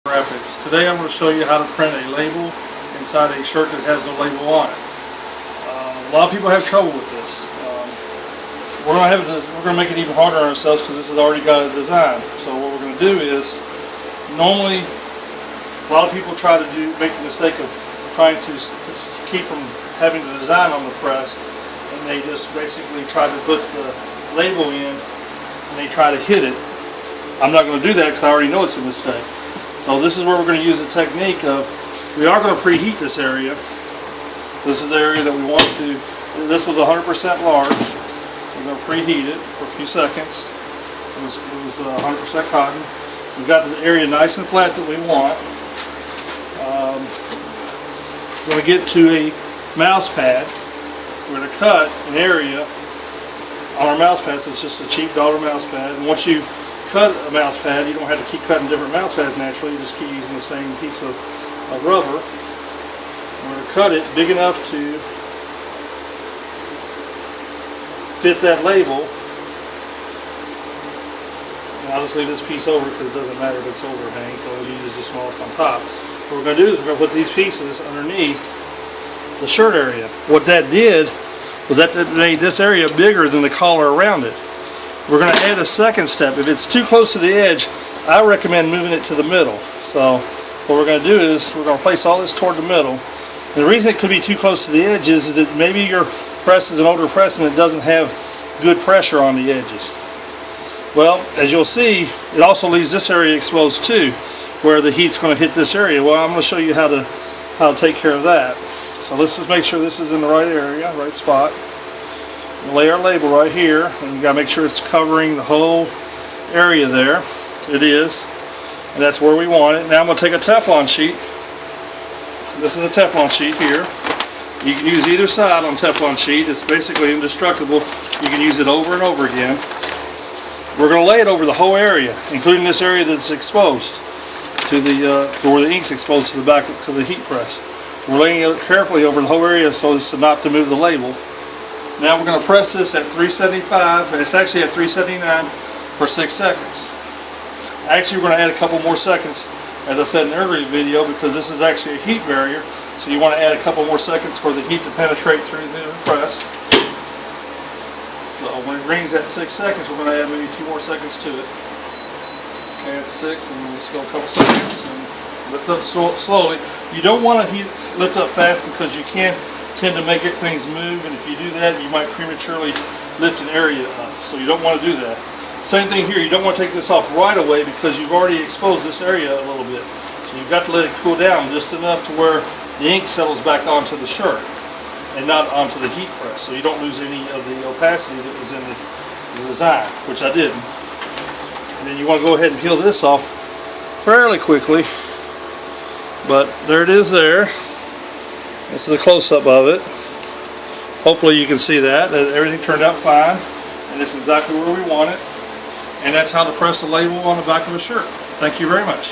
Graphics. Today I'm going to show you how to print a label inside a shirt that has no label on it. A lot of people have trouble with this. We're going to make it even harder on ourselves because this has already got a design. So what we're going to do is, normally a lot of people try to make the mistake of trying to keep from having the design on the press, and they just basically try to put the label in and they try to hit it. I'm not going to do that because I already know it's a mistake. So this is where we're going to use the technique of, we are going to preheat this area. This is the area that we want to, this was 100% large. We're going to preheat it for a few seconds. It was 100% cotton. We've got the area nice and flat that we want. We're going to get to a mouse pad. We're going to cut an area on our mouse pad, so it's just a cheap dollar mouse pad. And once you cut a mouse pad, you don't have to keep cutting different mouse pads naturally. You just keep using the same piece of rubber. We're going to cut it big enough to fit that label. And I'll just leave this piece over because it doesn't matter if it's overhang, so we'll use the smallest on top. What we're going to do is we're going to put these pieces underneath the shirt area. What that did was that made this area bigger than the collar around it. We're going to add a second step. If it's too close to the edge, I recommend moving it to the middle. So what we're going to do is we're going to place all this toward the middle. And the reason it could be too close to the edge is that maybe your press is an older press and it doesn't have good pressure on the edges. Well, as you'll see, it also leaves this area exposed too, where the heat's going to hit this area. Well, I'm going to show you how to take care of that. So let's just make sure this is in the right area, right spot. We'll lay our label right here, and you got to make sure it's covering the whole area there. It is, and that's where we want it. Now I'm going to take a Teflon sheet. This is a Teflon sheet here. You can use either side on Teflon sheet. It's basically indestructible. You can use it over and over again. We're going to lay it over the whole area, including this area that's exposed to where the ink's exposed to the back to the heat press. We're laying it carefully over the whole area so as to not to move the label. Now we're going to press this at 375, and it's actually at 379 for 6 seconds. Actually, we're going to add a couple more seconds, as I said in the earlier video, because this is actually a heat barrier. So you want to add a couple more seconds for the heat to penetrate through the press. So when it rings at 6 seconds, we're going to add maybe 2 more seconds to it. Okay, it's 6, and then just go a couple seconds and lift up slowly. You don't want to lift up fast because you can tend to make things move, and if you do that, you might prematurely lift an area up. So you don't want to do that. Same thing here. You don't want to take this off right away because you've already exposed this area a little bit. So you've got to let it cool down just enough to where the ink settles back onto the shirt and not onto the heat press, so you don't lose any of the opacity that was in the design, which I didn't. And then you want to go ahead and peel this off fairly quickly, but there it is there. This is a close-up of it. Hopefully you can see that everything turned out fine, and it's exactly where we want it. And that's how to press the label on the back of a shirt. Thank you very much.